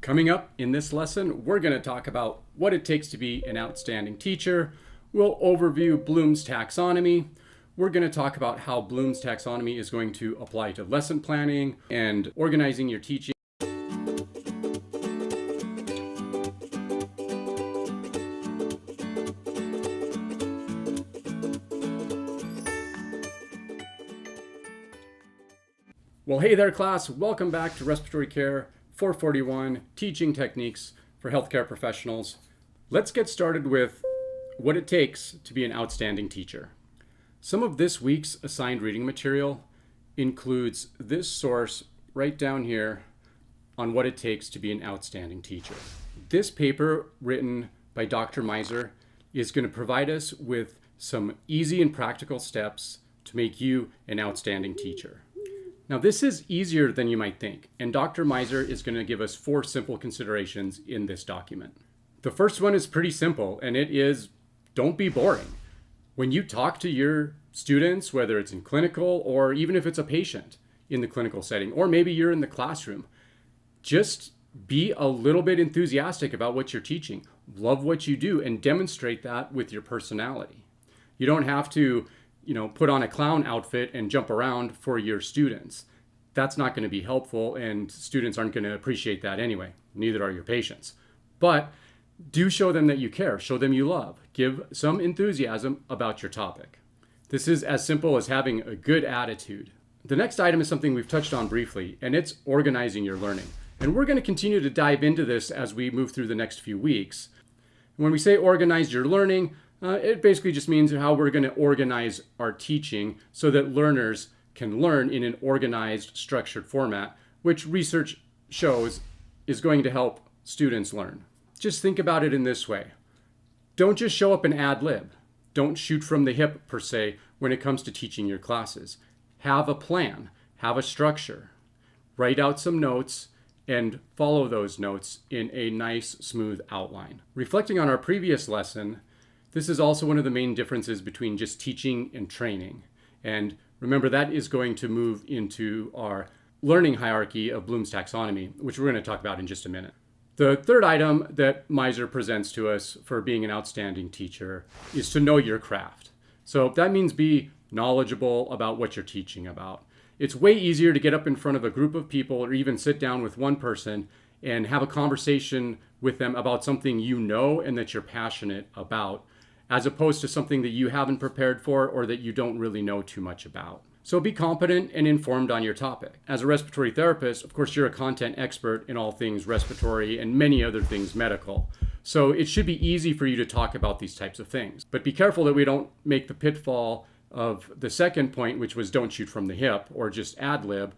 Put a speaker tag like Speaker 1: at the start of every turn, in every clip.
Speaker 1: Coming up in this lesson, we're going to talk about what it takes to be an outstanding teacher. We'll overview Bloom's taxonomy. We're going to talk about how Bloom's taxonomy is going to apply to lesson planning and organizing your teaching. Well, hey there, class. Welcome back to Respiratory Care 441, Teaching Techniques for Healthcare Professionals. Let's get started with what it takes to be an outstanding teacher. Some of this week's assigned reading material includes this source right down here on what it takes to be an outstanding teacher. This paper, written by Dr. Miser, is going to provide us with some easy and practical steps to make you an outstanding teacher. Now, this is easier than you might think, and Dr. Miser is going to give us 4 simple considerations in this document. The first one is pretty simple, and it is, don't be boring. When you talk to your students, whether it's in clinical or even if it's a patient in the clinical setting, or maybe you're in the classroom, just be a little bit enthusiastic about what you're teaching. Love what you do and demonstrate that with your personality. You don't have to put on a clown outfit and jump around for your students. That's not going to be helpful, and students aren't going to appreciate that anyway. Neither are your patients. But do show them that you care. Show them you love. Give some enthusiasm about your topic. This is as simple as having a good attitude. The next item is something we've touched on briefly, and it's organizing your learning. And we're going to continue to dive into this as we move through the next few weeks. When we say organize your learning, it basically just means how we're going to organize our teaching so that learners can learn in an organized, structured format, which research shows is going to help students learn. Just think about it in this way. Don't just show up and ad lib. Don't shoot from the hip, per se, when it comes to teaching your classes. Have a plan. Have a structure. Write out some notes and follow those notes in a nice, smooth outline. Reflecting on our previous lesson, this is also one of the main differences between just teaching and training. And remember, that is going to move into our learning hierarchy of Bloom's taxonomy, which we're going to talk about in just a minute. The third item that Miser presents to us for being an outstanding teacher is to know your craft. So that means be knowledgeable about what you're teaching about. It's way easier to get up in front of a group of people or even sit down with one person and have a conversation with them about something you know and that you're passionate about, as opposed to something that you haven't prepared for or that you don't really know too much about. So be competent and informed on your topic. As a respiratory therapist, of course, you're a content expert in all things respiratory and many other things medical. So it should be easy for you to talk about these types of things. But be careful that we don't make the pitfall of the second point, which was don't shoot from the hip or just ad lib.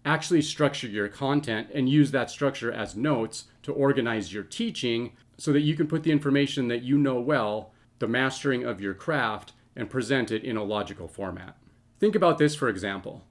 Speaker 1: Actually structure your content and use that structure as notes to organize your teaching so that you can put the information that you know well, the mastering of your craft, and present it in a logical format. Think about this, for example.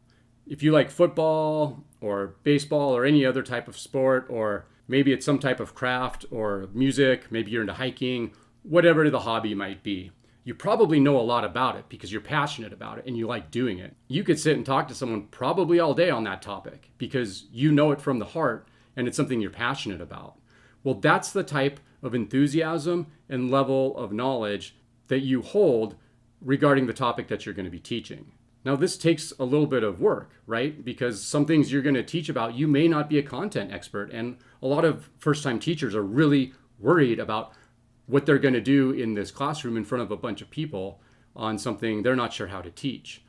Speaker 1: If you like football or baseball or any other type of sport, or maybe it's some type of craft or music, maybe you're into hiking, whatever the hobby might be, you probably know a lot about it because you're passionate about it and you like doing it. You could sit and talk to someone probably all day on that topic because you know it from the heart and it's something you're passionate about. Well, that's the type of enthusiasm and level of knowledge that you hold regarding the topic that you're going to be teaching. Now, this takes a little bit of work, right? Because some things you're going to teach about, you may not be a content expert. And a lot of first-time teachers are really worried about what they're going to do in this classroom in front of a bunch of people on something they're not sure how to teach.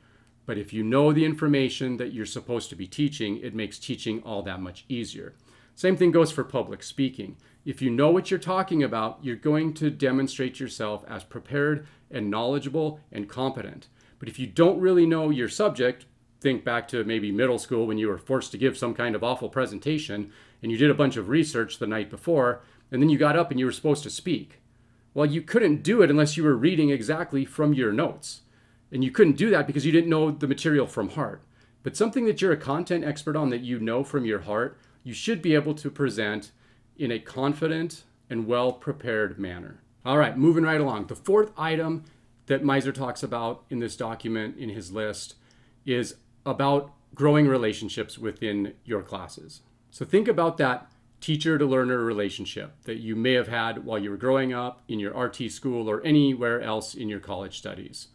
Speaker 1: But if you know the information that you're supposed to be teaching, it makes teaching all that much easier. Same thing goes for public speaking. If you know what you're talking about, you're going to demonstrate yourself as prepared and knowledgeable and competent. But if you don't really know your subject, think back to maybe middle school when you were forced to give some kind of awful presentation and you did a bunch of research the night before, and then you got up and you were supposed to speak. Well, you couldn't do it unless you were reading exactly from your notes. And you couldn't do that because you didn't know the material from heart. But something that you're a content expert on that you know from your heart, you should be able to present in a confident and well-prepared manner. All right, moving right along. The fourth item that Miser talks about in this document, in his list, is about growing relationships within your classes. So think about that teacher to learner relationship that you may have had while you were growing up in your RT school or anywhere else in your college studies.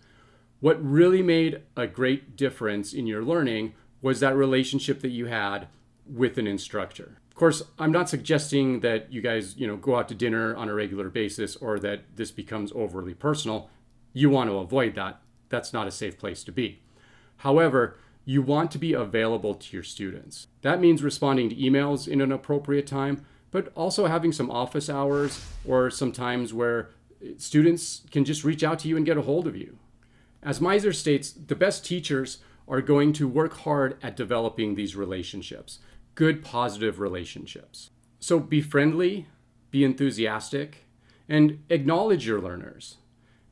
Speaker 1: What really made a great difference in your learning was that relationship that you had with an instructor. Of course, I'm not suggesting that you guys, go out to dinner on a regular basis or that this becomes overly personal. You want to avoid that. That's not a safe place to be. However, you want to be available to your students. That means responding to emails in an appropriate time, but also having some office hours or some times where students can just reach out to you and get a hold of you. As Miser states, the best teachers are going to work hard at developing these relationships, good, positive relationships. So be friendly, be enthusiastic, and acknowledge your learners.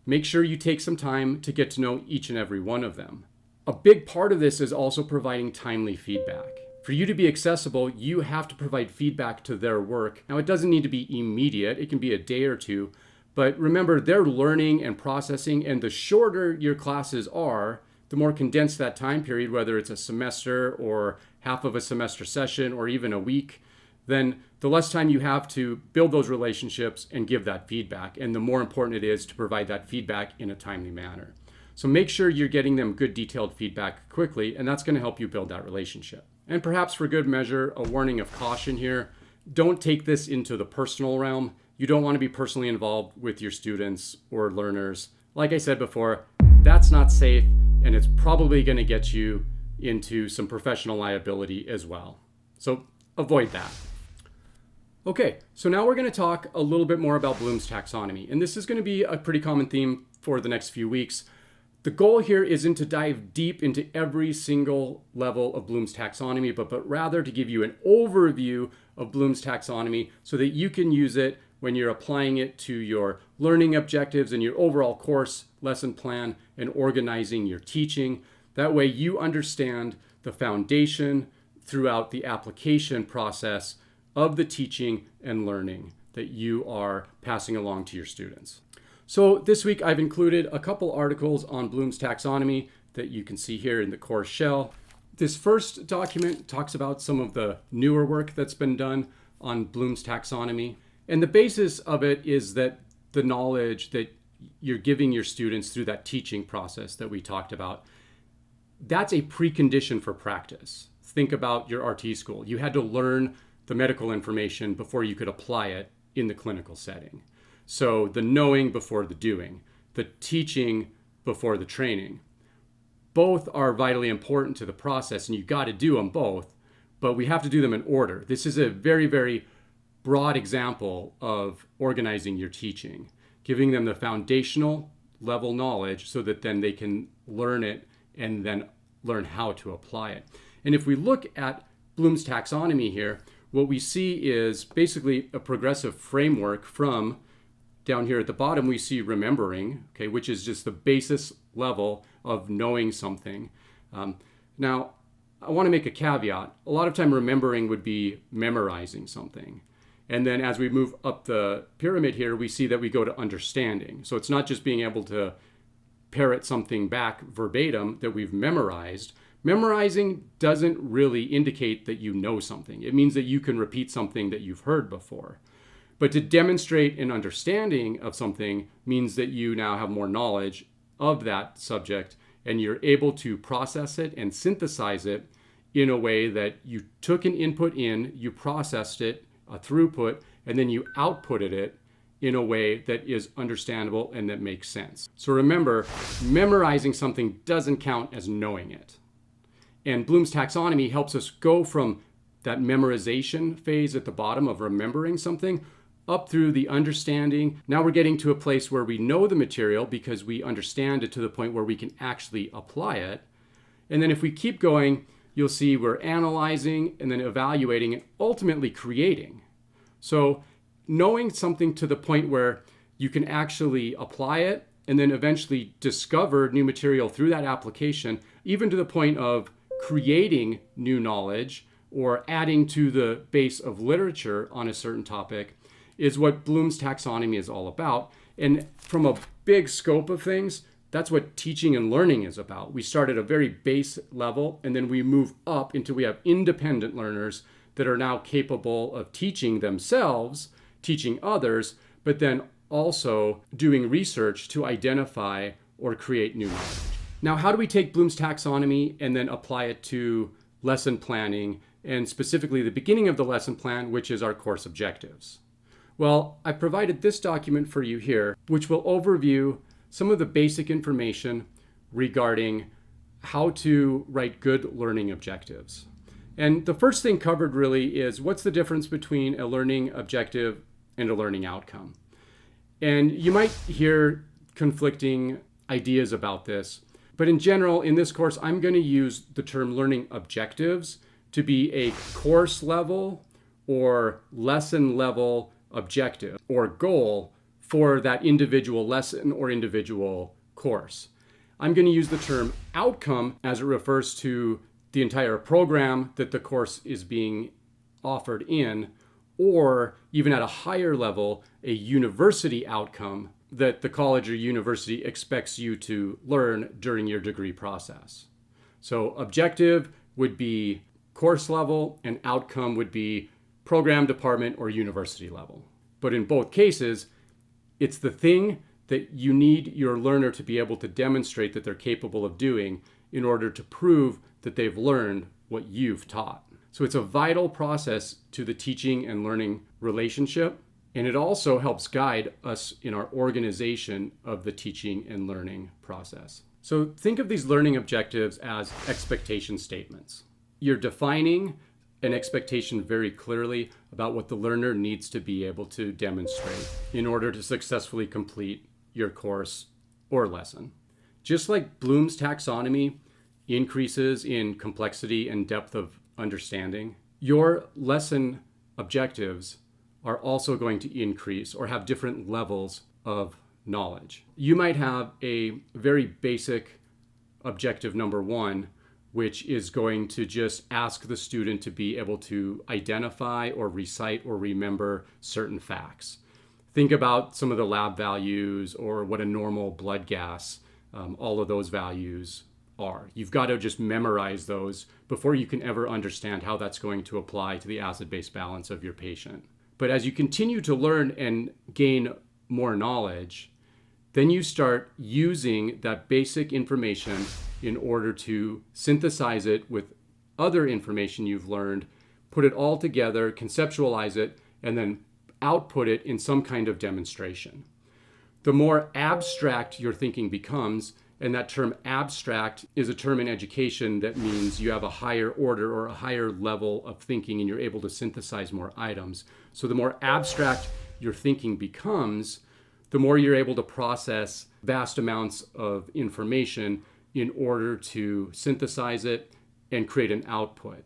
Speaker 1: Make sure you take some time to get to know each and every one of them. A big part of this is also providing timely feedback. For you to be accessible, you have to provide feedback to their work. Now, it doesn't need to be immediate. It can be a day or two. But remember, they're learning and processing, and the shorter your classes are, the more condensed that time period, whether it's a semester or half of a semester session or even a week, then the less time you have to build those relationships and give that feedback. And the more important it is to provide that feedback in a timely manner. So make sure you're getting them good detailed feedback quickly, and that's going to help you build that relationship. And perhaps for good measure, a warning of caution here. Don't take this into the personal realm. You don't want to be personally involved with your students or learners. Like I said before, that's not safe, and it's probably going to get you into some professional liability as well. So avoid that. Okay, so now we're going to talk a little bit more about Bloom's taxonomy, and this is going to be a pretty common theme for the next few weeks. The goal here isn't to dive deep into every single level of Bloom's taxonomy, but rather to give you an overview of Bloom's taxonomy so that you can use it when you're applying it to your learning objectives and your overall course lesson plan and organizing your teaching. That way you understand the foundation throughout the application process of the teaching and learning that you are passing along to your students. So this week I've included a couple articles on Bloom's taxonomy that you can see here in the course shell. This first document talks about some of the newer work that's been done on Bloom's taxonomy. And the basis of it is that the knowledge that you're giving your students through that teaching process that we talked about, that's a precondition for practice. Think about your RT school. You had to learn the medical information before you could apply it in the clinical setting. So the knowing before the doing, the teaching before the training, both are vitally important to the process, and you've got to do them both, but we have to do them in order. This is a very, very broad example of organizing your teaching, giving them the foundational level knowledge so that then they can learn it and then learn how to apply it. And if we look at Bloom's taxonomy here, what we see is basically a progressive framework from down here at the bottom, we see remembering, okay, which is just the basis level of knowing something. Now, I want to make a caveat. A lot of time remembering would be memorizing something. And then as we move up the pyramid here, we see that we go to understanding. So it's not just being able to parrot something back verbatim that we've memorized. Memorizing doesn't really indicate that you know something. It means that you can repeat something that you've heard before. But to demonstrate an understanding of something means that you now have more knowledge of that subject and you're able to process it and synthesize it in a way that you took an input in, you processed it, a throughput, and then you outputted it in a way that is understandable and that makes sense. So remember, memorizing something doesn't count as knowing it. And Bloom's taxonomy helps us go from that memorization phase at the bottom of remembering something up through the understanding. Now we're getting to a place where we know the material because we understand it to the point where we can actually apply it. And then if we keep going, you'll see we're analyzing and then evaluating and ultimately creating. So knowing something to the point where you can actually apply it and then eventually discover new material through that application, even to the point of creating new knowledge or adding to the base of literature on a certain topic, is what Bloom's taxonomy is all about. And from a big scope of things, that's what teaching and learning is about. We start at a very base level, and then we move up until we have independent learners that are now capable of teaching themselves, teaching others, but then also doing research to identify or create new knowledge. Now, how do we take Bloom's taxonomy and then apply it to lesson planning, and specifically the beginning of the lesson plan, which is our course objectives? Well, I've provided this document for you here, which will overview some of the basic information regarding how to write good learning objectives. And the first thing covered really is what's the difference between a learning objective and a learning outcome. And you might hear conflicting ideas about this, but in general, in this course, I'm going to use the term learning objectives to be a course level or lesson level objective or goal for that individual lesson or individual course. I'm going to use the term outcome as it refers to the entire program that the course is being offered in, or even at a higher level, a university outcome that the college or university expects you to learn during your degree process. So objective would be course level and outcome would be program, department, or university level. But in both cases, it's the thing that you need your learner to be able to demonstrate that they're capable of doing in order to prove that they've learned what you've taught. So it's a vital process to the teaching and learning relationship, and it also helps guide us in our organization of the teaching and learning process. So think of these learning objectives as expectation statements. You're defining an expectation very clearly about what the learner needs to be able to demonstrate in order to successfully complete your course or lesson. Just like Bloom's taxonomy increases in complexity and depth of understanding, your lesson objectives are also going to increase or have different levels of knowledge. You might have a very basic objective number one, which is going to just ask the student to be able to identify or recite or remember certain facts. Think about some of the lab values or what a normal blood gas, all of those values are. You've got to just memorize those before you can ever understand how that's going to apply to the acid-base balance of your patient. But as you continue to learn and gain more knowledge, then you start using that basic information in order to synthesize it with other information you've learned, put it all together, conceptualize it, and then output it in some kind of demonstration. The more abstract your thinking becomes, and that term abstract is a term in education that means you have a higher order or a higher level of thinking and you're able to synthesize more items. So the more abstract your thinking becomes, the more you're able to process vast amounts of information in order to synthesize it and create an output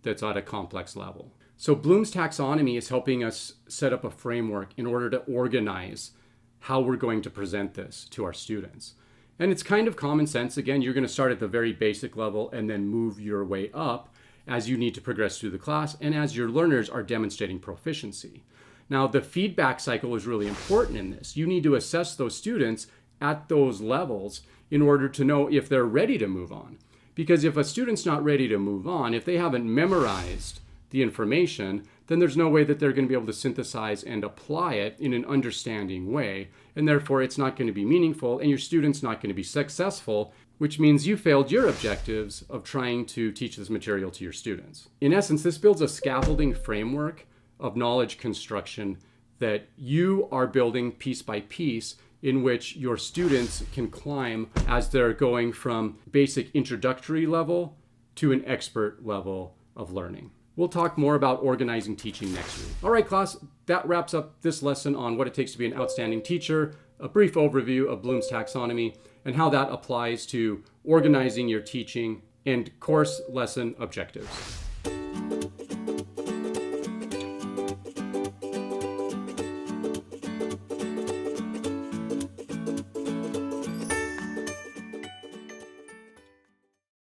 Speaker 1: that's at a complex level. So Bloom's taxonomy is helping us set up a framework in order to organize how we're going to present this to our students. And it's kind of common sense. Again, you're going to start at the very basic level and then move your way up as you need to progress through the class and as your learners are demonstrating proficiency. Now, the feedback cycle is really important in this. You need to assess those students at those levels in order to know if they're ready to move on. Because if a student's not ready to move on, if they haven't memorized the information, then there's no way that they're going to be able to synthesize and apply it in an understanding way. And therefore, it's not going to be meaningful and your student's not going to be successful, which means you failed your objectives of trying to teach this material to your students. In essence, this builds a scaffolding framework of knowledge construction that you are building piece by piece in which your students can climb as they're going from basic introductory level to an expert level of learning. We'll talk more about organizing teaching next week. All right, class, that wraps up this lesson on what it takes to be an outstanding teacher, a brief overview of Bloom's taxonomy, and how that applies to organizing your teaching and course lesson objectives.